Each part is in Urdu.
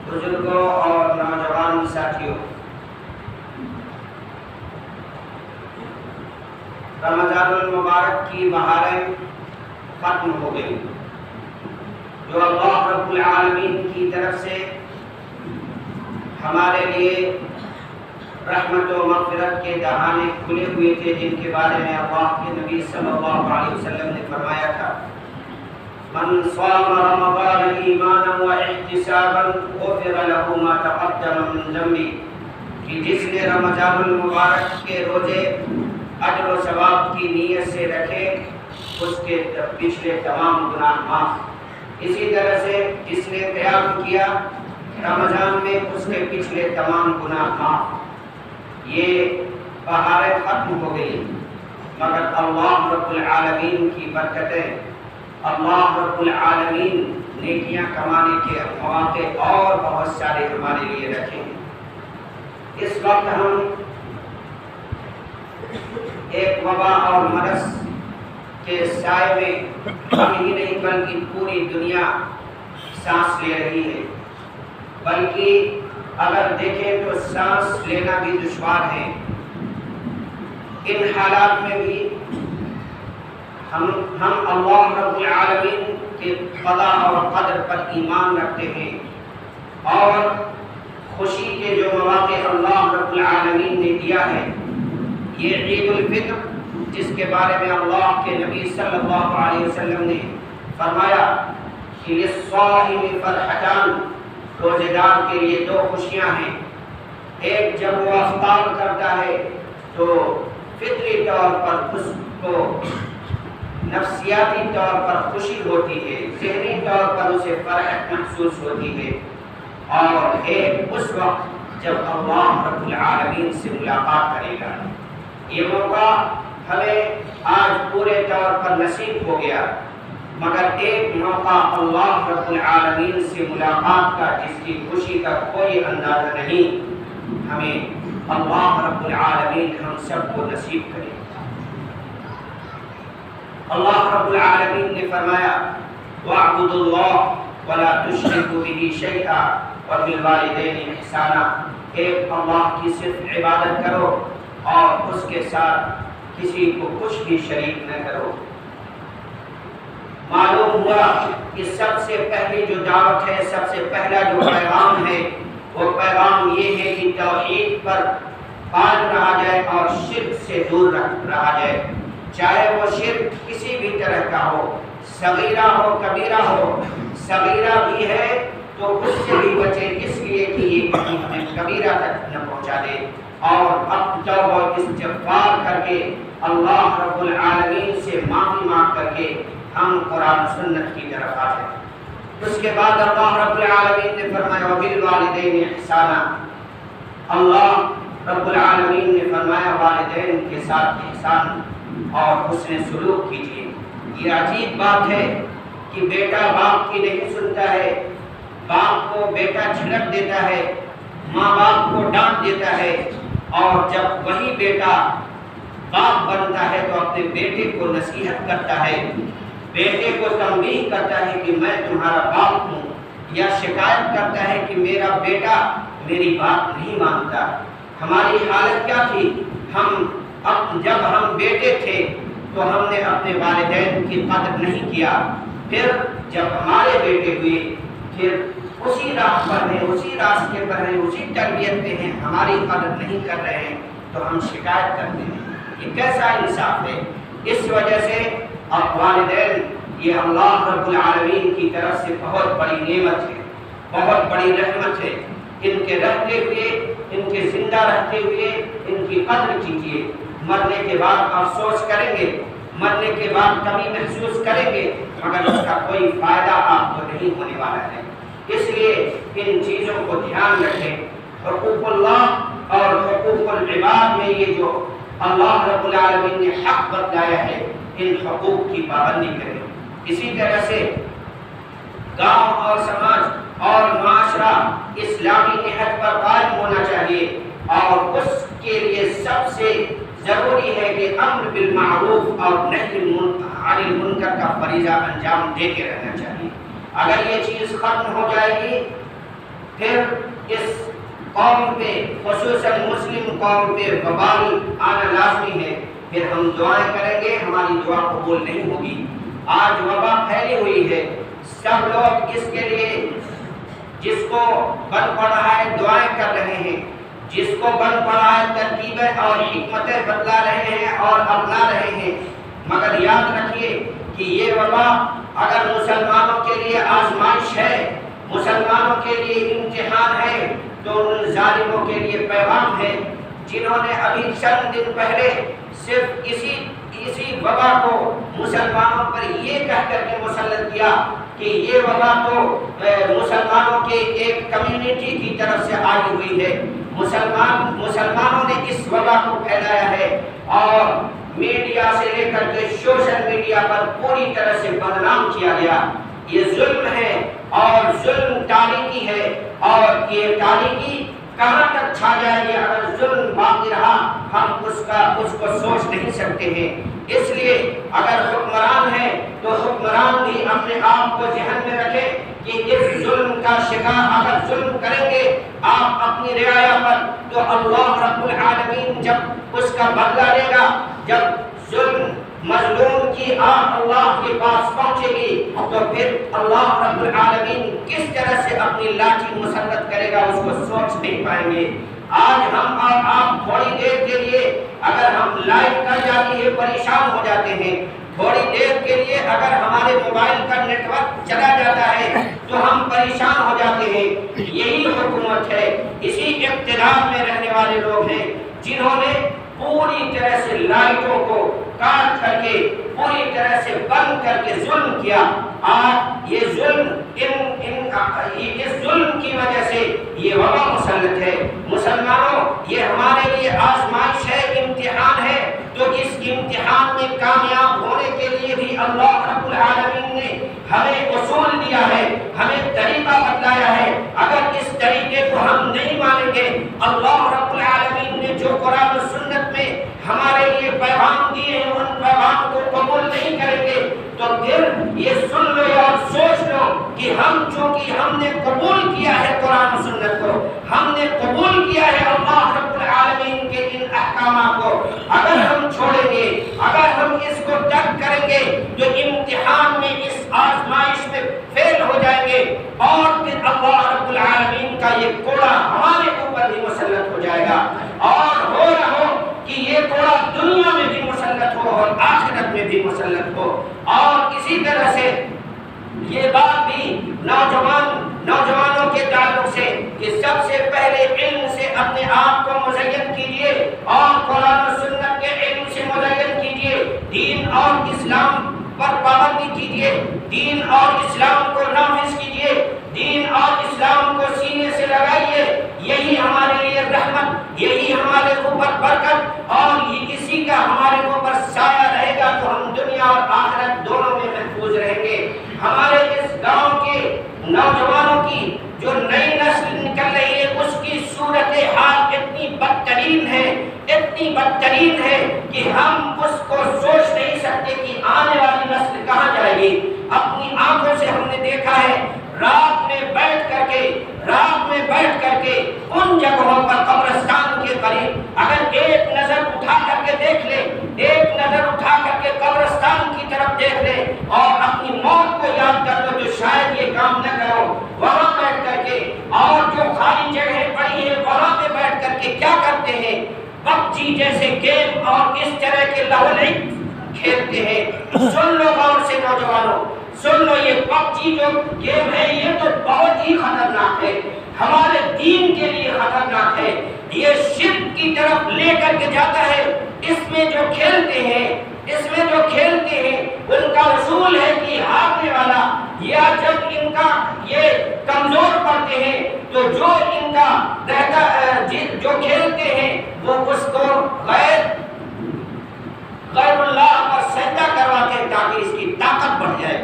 بزرگوں اور نوجوان ساتھیوں، رمضان المبارک کی بہاریں ختم ہو گئی، جو اللہ رب العالمین کی طرف سے ہمارے لیے رحمت و مغفرت کے دہانے کھلے ہوئے تھے، جن کے بارے میں اللہ کے نبی صلی اللہ علیہ وسلم نے فرمایا تھا: من صام رمضان ایمانا و احتسابا غفر له ما تقدم من ذنبه، کہ جس نے رمضان المبارک کے روزے اجر و ثواب کی نیت سے رکھے اس کے پچھلے تمام گناہ معاف۔ اسی طرح سے جس نے قیام کیا رمضان میں اس کے پچھلے تمام گناہ معاف۔ یہ بہاریں ختم ہو گئی، مگر اللہ رب العالمین کی برکتیں، اللہ رب العالمین نیکیاں کمانے کے مواقع اور بہت سارے ہمارے لیے رکھے ہیں۔ اس وقت ہم ایک وبا اور مرض کے سائے میں ہم ہی نہیں بلکہ پوری دنیا سانس لے رہی ہے، بلکہ اگر دیکھیں تو سانس لینا بھی دشوار ہے۔ ان حالات میں بھی ہم اللہ رب العالمین کے قضاء اور قدر پر ایمان رکھتے ہیں، اور خوشی کے جو مواقع اللہ رب العالمین نے دیا ہے، یہ عید الفطر جس کے بارے میں اللہ کے نبی صلی اللہ علیہ وسلم نے فرمایا کہ للصائم فرحتان، روزے دار کے لیے دو خوشیاں ہیں۔ ایک جب وہ افطار کرتا ہے تو فطری طور پر اس کو نفسیاتی طور پر خوشی ہوتی ہے، ذہنی طور پر اسے فرحت محسوس ہوتی ہے، اور ایک اس وقت جب اللہ رب العالمین سے ملاقات کرے گا۔ یہ موقع ہمیں آج پورے طور پر نصیب ہو گیا، مگر ایک موقع اللہ رب العالمین سے ملاقات کا جس کی خوشی کا کوئی اندازہ نہیں، ہمیں اللہ رب العالمین ہم سب کو نصیب کرے۔ اللہ رب العالمین نے فرمایا: وَاعْبُدُوا اللَّهَ وَلَا تُشْرِكُوا بِهِ شَيْئًا وَبِالْوَالِدَيْنِ إِحْسَانًا، ایک اللہ کی صرف عبادت کرو اور اس کے ساتھ کسی کو کچھ بھی شریک نہ کرو۔ معلوم ہوا کہ سب سے پہلی جو دعوت ہے، سب سے پہلا جو پیغام ہے، وہ پیغام یہ ہے کہ توحید پر قائم رہا جائے اور شرک سے دور رہا جائے، چاہے وہ شرک کسی بھی طرح کا ہو، صغیرہ ہو کبیرہ ہو۔ صغیرہ بھی ہے تو اس سے بھی بچے، اس لیے کہ یہ کہیں ہمیں کبیرہ تک نہ پہنچا دے، اور اب توبہ استغفار کر کے اللہ رب العالمین سے معافی مانگ کر کے ہم قرآن سنت کی طرف آ جائیں۔ اس کے بعد اللہ رب العالمین نے فرمایا: وَبِالْوَالِدَيْنِ إِحْسَانًا، اللہ رب العالمین نے فرمایا والدین کے ساتھ احسان اور حسن سلوک کیجیے۔ یہ عجیب بات ہے کہ بیٹا باپ کی نہیں سنتا ہے، باپ کو بیٹا جھڑک دیتا ہے، ماں باپ کو ڈانٹ دیتا ہے، اور جب وہی بیٹا باپ بنتا ہے تو اپنے بیٹے کو نصیحت کرتا ہے، بیٹے کو تنبیہ کرتا ہے کہ میں تمہارا باپ ہوں، یا شکایت کرتا ہے کہ میرا بیٹا میری بات نہیں مانتا۔ ہماری حالت کیا تھی؟ جب ہم بیٹے تھے تو ہم نے اپنے والدین کی قدر نہیں کیا، پھر جب ہمارے بیٹے ہوئے پھر اسی راہ پر ہیں، اسی راستے پر ہیں، اسی تربیت پہ ہیں، ہماری قدر نہیں کر رہے ہیں تو ہم شکایت کرتے ہیں۔ یہ کیسا انصاف ہے؟ اس وجہ سے اب والدین یہ اللہ رب العالمین کی طرف سے بہت بڑی نعمت ہے، بہت بڑی رحمت ہے۔ ان کے رہتے ہوئے، ان کے زندہ رہتے ہوئے ان کی قدر کیجیے۔ مرنے کے بعد افسوس کریں گے، مرنے کے بعد کمی محسوس کریں گے، مگر اس کا کوئی فائدہ آپ کو نہیں ہونے والا ہے۔ اس لیے ان چیزوں کو دھیان رکھیں۔ حقوق اللہ اور حقوق العباد میں یہ جو اللہ رب العالمین نے حق بتلایا ہے، ان حقوق کی پابندی کریں۔ اسی طرح سے گاؤں اور سماج اور معاشرہ اسلامی نہج پر قائم ہونا چاہیے، اور اس کے لیے سب سے ضروری ہے کہ امر بالمعروف اور نہی عن المنکر کا فریضہ انجام دیتے رہنا چاہیے۔ اگر یہ چیز ختم ہو جائے گی پھر اس قوم پہ خصوصاً مسلم قوم پہ وبال آنا لازمی ہے، پھر ہم دعائیں کریں گے ہماری دعا قبول نہیں ہوگی۔ آج وبا پھیلی ہوئی ہے، سب لوگ اس کے لیے جس کو بن پڑا ہے دعائیں کر رہے ہیں، جس کو بن پڑا ہے ترکیبیں اور حکمتیں بدلا رہے ہیں اور اپنا رہے ہیں، مگر یاد رکھیے کہ یہ وبا اگر مسلمانوں کے لیے آزمائش ہے، مسلمانوں کے لیے امتحان ہے، تو ان ظالموں کے لیے پیغام ہے جنہوں نے ابھی چند دن پہلے صرف اسی وبا کو مسلمانوں پر یہ کہہ کر کے مسلط کیا کہ یہ وبا تو مسلمانوں کے ایک کمیونٹی کی طرف سے آئی ہوئی ہے، مسلمانوں نے اس وبا کو پھیلایا ہے، اور میڈیا سے لے کر کے سوشل میڈیا پر پوری طرح سے بدنام کیا گیا۔ یہ ظلم ہے اور ظلم تاریکی ہے، اور یہ تاریکی کہاں تک چھا جائے گی اگر ظلم باقی رہا ہم اس کو سوچ نہیں سکتے ہیں۔ اس لیے اگر حکمران ہے تو حکمران بھی اپنے آپ کو ذہن میں رکھے کہ اس ظلم کا شکار اگر ظلم کریں گے آپ اپنی رعایا پر تو اللہ رب العالمین جب اس کا بدلہ لے گا، جب ظلم مظلوم کی آہ اللہ کے پاس پہنچے گی تو پھر اللہ رب العالمین کس طرح سے اپنی لاٹھی مسلط کرے گا اس کو سوچ نہیں پائیں گے۔ آج ہم اور آپ تھوڑی دیر کے لیے اگر ہم لائٹ کٹ جاتی ہے پریشان ہو جاتے ہیں، تھوڑی دیر کے لیے اگر ہمارے موبائل کا نیٹ ورک چلا جاتا ہے تو ہم پریشان ہو جاتے ہیں۔ یہی حکومت ہے، اسی اقتدار میں رہنے والے لوگ ہیں جنہوں نے پوری طرح سے لائٹوں کو کاٹ کر کے پوری طرح سے بند کر کے ظلم کیا۔ آج یہ ظلم اس ظلم کی وجہ سے یہ وبا مسلط ہے۔ مسلمانوں یہ ہمارے لیے آزمائش ہے، امتحان ہے، تو اس امتحان میں کامیاب ہونے کے لیے بھی اللہ رب العالمین نے ہمیں اصول دیا ہے، ہمیں طریقہ بتلایا ہے۔ اگر اس طریقے کو ہم نہیں مانیں گے، اللہ رب العالمین نے جو قرآن و سنت میں ہمارے لیے پیغام دیے ہیں ان پیغام کو قبول نہیں کریں گے تو پھر یہ سن لو اور سوچ لو کہ چونکہ ہم نے قبول کیا ہے قرآن و سنت کو، ہم نے قبول کیا ہے اللہ رب العالمین کے ان احکامات کو، اگر ہم چھوڑیں گے، اگر ہم اس کو ترک کریں گے تو امتحان میں اس آزمائش میں فیل ہو جائیں گے اور پھر اللہ رب العالمین کا یہ کوڑا ہمارے اوپر بھی مسلط ہو جائے گا، اور ہو نہ ہو کہ یہ کوڑا دنیا میں بھی مسلط ہو اور آخرت میں بھی مسلط ہو۔ اور اسی طرح سے یہ بات بھی نوجوانوں کے تعلق سے کہ سب سے پہلے علم سے اپنے آپ کو مزین کیجئے اور قرآن و سنت کے علم سے مزین کیجئے، دین اور اسلام پر پابندی کیجئے، دین اور اسلام کو نافذ کیجئے، دین اور اسلام کو سینے سے لگائیے، یہی ہمارے لیے رحمت، یہی ہمارے اوپر برکت اور اسی کا ہمارے اوپر سایہ رہے گا تو ہم دنیا اور آخرت دونوں میں محفوظ رہیں گے۔ ہمارے اس گاؤں کے نوجوانوں کی جو نئی نسل نکل رہی ہے اس کی صورتحال اتنی بدترین ہے کہ ہم اس کو سوچ نہیں سکتے کہ آنے والی نسل کہاں جائے گی۔ اپنی آنکھوں سے ہم نے دیکھا ہے رات میں بیٹھ کر کے ان جگہوں پر قبرستان کے قریب اگر ایک نظر اٹھا کر کے دیکھ لے، ایک نظر اٹھا کر کے قبرستان کی طرف دیکھ لے اور اپنی موت کو یاد کر لو جو شاید یہ کام نہ کرو، وہاں بیٹھ کر کے اور جو خالی جگہیں پڑی ہیں وہاں پہ بیٹھ کر کے کیا کرتے ہیں، PUBG جیسے گیم اور اس طرح کے لہو کھیلتے ہیں۔ سن لو غور سے نوجوانوں، سن لو یہ PUBG جو گیم ہے یہ تو بہت ہی خطرناک ہے، ہمارے دین کے لیے خطرناک ہے، یہ شرک کی طرف لے کر کے جاتا ہے۔ اس میں جو کھیلتے ہیں ان کا اصول ہے کہ ہارنے والا یا جب ان کا یہ کمزور پڑتے ہیں تو جو ان کا جو کھیلتے ہیں وہ اس کو غیر اللہ پر سجدہ کرواتے ہیں تاکہ اس کی طاقت بڑھ جائے۔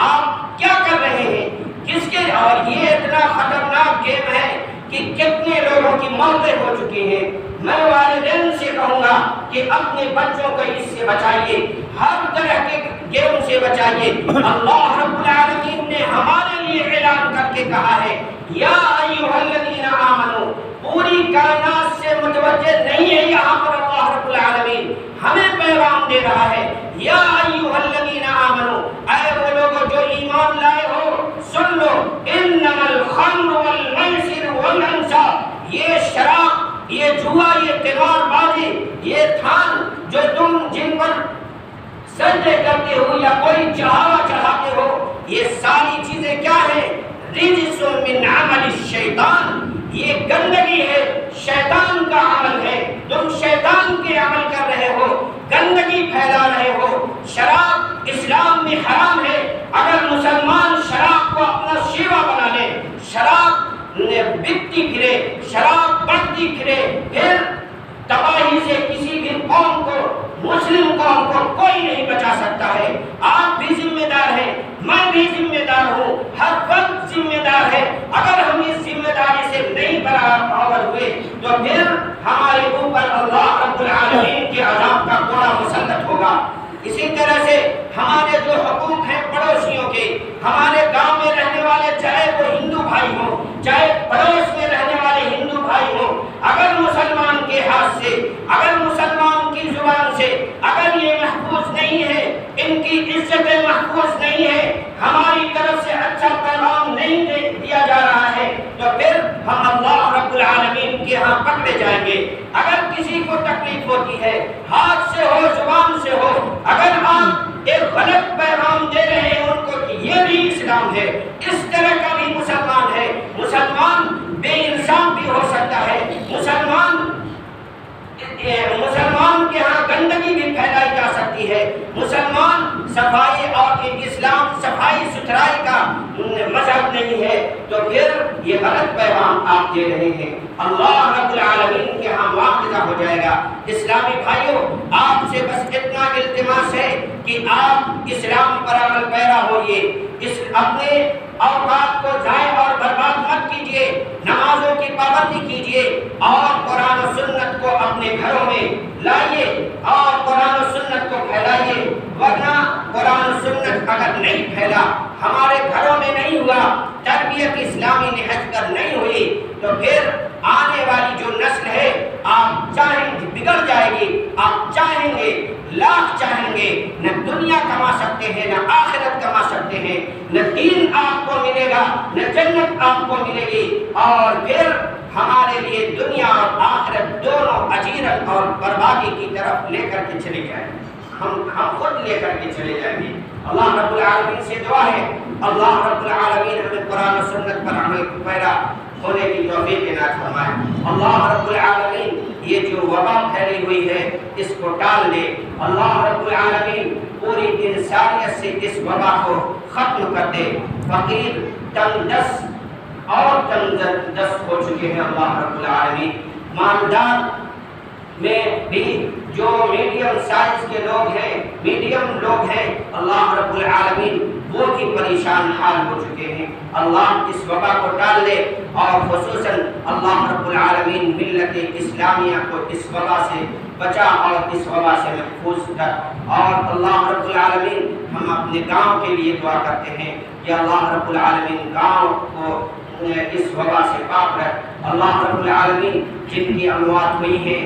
آپ کیا کر رہے ہیں کس کے؟ اور یہ اتنا خطرناک گیم ہے کہ کتنے لوگوں کی موتیں ہو چکی ہیں۔ میں والدین سے کہوں گا کہ اپنے بچوں کو اس سے بچائیے، ہر طرح کے یہ ان سے بچائیے۔ اللہ رب العالمین نے ہمارے لیے اعلان کر کے کہا ہے یا ایھا الذین آمنو، پوری کائنات سے متوجہ نہیں ہے یہاں پر اللہ رب العالمین ہمیں پیغام دے رہا ہے یا ایھا الذین آمنو، اے وہ لوگوں جو ایمان لائے ہو سن لو، انما الخمر والمیسر والانصاب، یہ شراب، یہ جوا، یہ قمار بازی، یہ تھان جو تم جن پر سجدے کرتے ہو یا کوئی چڑھاوا چڑھاتے ہو، یہ ساری چیزیں کیا ہیں؟ رجس من عمل الشیطان، یہ گندگی ہے، شیطان کا عمل ہے، تم شیطان کے عمل کر رہے ہو، گندگی پھیلا رہے ہو۔ شراب اسلام میں حرام ہے۔ اگر مسلمان شراب کو اپنا شیوا بنا لے، شراب بکتی پھرے، شراب بڑھتی پھرے، پھر تباہی سے کسی بھی قوم کو، مسلم قوم کو کوئی نہیں بچا سکتا ہے۔ آپ بھی ذمہ دار ہیں، میں بھی ذمہ دار ہوں، ہر فرد ذمہ دار ہے۔ اگر ہم اس ذمہ داری سے نہیں برابر ہوئے تو پھر ہمارے اوپر اللہ رب العالمین کے عذاب کا کوڑا مسلط ہوگا۔ اسی طرح سے ہمارے جو حقوق ہیں پڑوسیوں کے، ہمارے گاؤں میں رہنے والے، چاہے وہ ہندو بھائی ہوں، چاہے پڑوس میں رہنے والے ہندو بھائی ہوں، اگر مسلمان کے ہاتھ سے، اگر مسلمان کی زبان سے اگر یہ محفوظ نہیں ہے، ان کی عزتیں محفوظ نہیں ہے، ہماری طرف سے اچھا پیغام نہیں دیا جا رہا ہے، تو پھر ہم اللہ رب العالمین کے ہاں پکڑے جائیں گے۔ اگر کسی کو تکلیف ہوتی ہے، ہاتھ سے ہو، زبان سے ہو، اگر آپ ایک غلط پیغام دے رہے ہیں ان کو کہ یہ بھی اسلام ہے، اس طرح کا بھی مسلمان ہے، مسلمان بے انصاف بھی ہو سکتا ہے، مسلمان کے ہاں گندگی بھی پھیلائی جا سکتی ہے، مسلمان صفائی اور اسلام صفائی ستھرائی کا مذہب نہیں ہے، تو پھر یہ غلط پیغام آپ دے رہے ہیں، اللہ رب العالمین کے ہاں واقعہ ہو جائے گا۔ اسلامی بھائیوں، آپ سے بس اتنا التماس ہے کہ آپ اسلام پر عمل پیرا ہوئیے، اپنے اوقات کو ضائع اور برباد مت کیجیے، نمازوں کی پابندی کیجیے اور قرآن و سنت کو اپنے گھروں میں لائیے اور قرآن و سنت کو پھیلائیے، ورنہ قرآن و سنت اگر نہیں پھیلا، ہمارے گھروں میں نہیں ہوا، تربیت اسلامی نہج کر نہیں ہوئی، تو پھر آنے والی جو نسل ہے آپ چاہیں گے بگڑ جائے گی، آپ چاہیں گے لاکھ چاہیں گے، نہ دنیا کما سکتے ہیں، نہ آخرت کما سکتے ہیں، نہ دین آپ کو ملے گا، نہ جنت آپ کو ملے گی، اور پھر ہمارے لیے دنیا اور آخرت دونوں اجیرت اور بربادی کی طرف لے کر کے چلے جائیں گے، ہم خود لے کر کے چلے جائیں گے۔ اللہ رب العالمین سے دعا ہے اللہ رب العالمین ہمیں قرآن و سنت پر عمل پیرا ہونے کی توفیق عنایت فرمائے۔ اللہ رب العالمین یہ جو وبا پھیلی ہوئی ہے اس کو ٹال دے، اللہ رب العالمین پوری انسانیت سے اس وبا کو ختم کر دے۔ فقیر تنگ دست اور تنگ دست ہو چکے ہیں اللہ رب العالمین، مالدار میں بھی جو میڈیم سائز کے لوگ ہیں، میڈیم لوگ ہیں، اللہ رب العالمین وہ بھی پریشان حال ہو چکے ہیں۔ اللہ اس وبا کو ٹال دے اور خصوصاً اللہ رب العالمین ملت اسلامیہ کو اس وبا سے بچا اور اس وبا سے محفوظ کر، اور اللہ رب العالمین ہم اپنے گاؤں کے لیے دعا کرتے ہیں کہ اللہ رب العالمین گاؤں کو اس وبا سے پاک رکھ۔ اللہ رب العالمین جن کی اموات ہوئی ہیں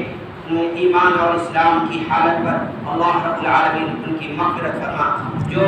ایمان اور اسلام کی حالت پر، اللہ رب العالمین ان کی مغفرت فرما، جو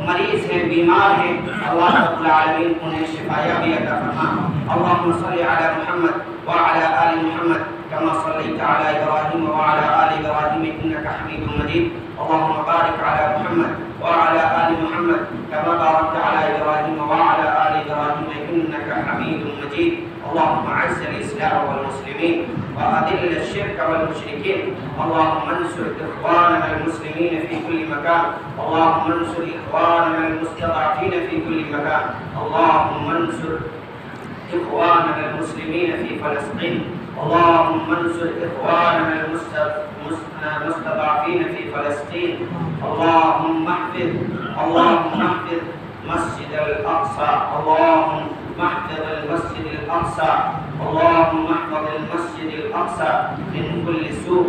مریض ہیں بیمار ہیں اللہ رب العالمین انہیں شفایابی عطا فرما۔ اللهم صل على محمد وعلى آل محمد كما صليت على إبراهيم وعلى آل إبراهيم إنك حميد مجيد، اللهم بارك على محمد وعلى آل محمد كما باركت على إبراهيم وعلى آل إبراهيم إنك حميد مجيد، اللهم اعز الإسلام والمسلمين وأذل الشرك والمشركين، اللهم انصر إخواننا المسلمين في كل مكان، اللهم انصر إخواننا المستضعفين في كل مكان، اللهم انصر إخواننا المسلمين في فلسطين، اللهم انصر إخواننا المستضعفين في فلسطين، اللهم احفظ مسجد الأقصى، اللهم احفظ المسجد الأقصى، اللهم احفظ المسجد الأقصى من كل سوء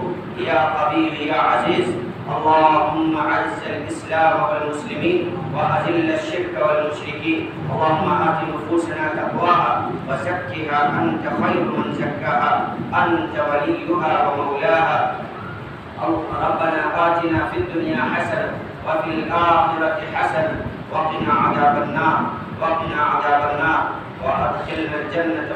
يا قدير يا عزيز، اللهم أعز الإسلام والمسلمين وأذل الشرك والمشركين. اللهم آت نفوسنا تقواها وزكها أنت خير من زكاها أنت وليها ومولاها. ربنا آتنا في الدنيا حسنة وفي الآخرة حسنة وقنا عذاب النار وأدخلنا الجنة